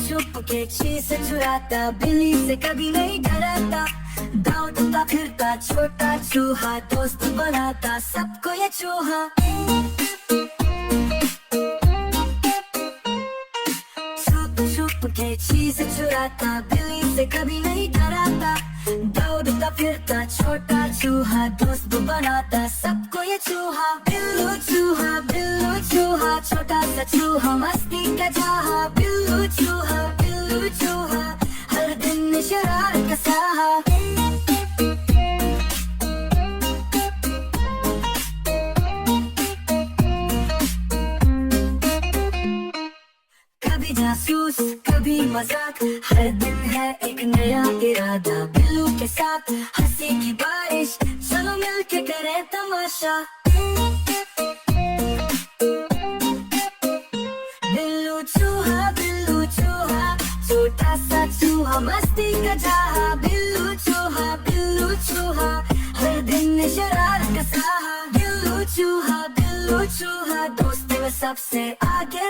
छुप के चीज चुराता, बिल्ली से कभी नहीं डराता। दौड़ता फिरता छोटा चूहा, दोस्त बनाता सबको ये चूहा। छुप के चीज चुराता, बिल्ली से कभी नहीं डराता। दौड़ता फिरता छोटा चूहा, दोस्त बनाता सबको ये चूहा। बिल्लू चूहा, छोटा सा चूहा मस्ती का चाहा। बिल्लू चूहा, हर दिन शरारत का साहा। कभी जासूस कभी मजाक, हर दिन है एक नया इरादा। बिल्लू के साथ हंसी की बारिश, चलो मिलके करें तमाशा। बिल्लू चूहा, छोटा सा चूहा मस्ती का चाहा। बिल्लू चूहा, हर दिन शरारत का साहा। बिल्लू चूहा, दोस्ती में सबसे आगे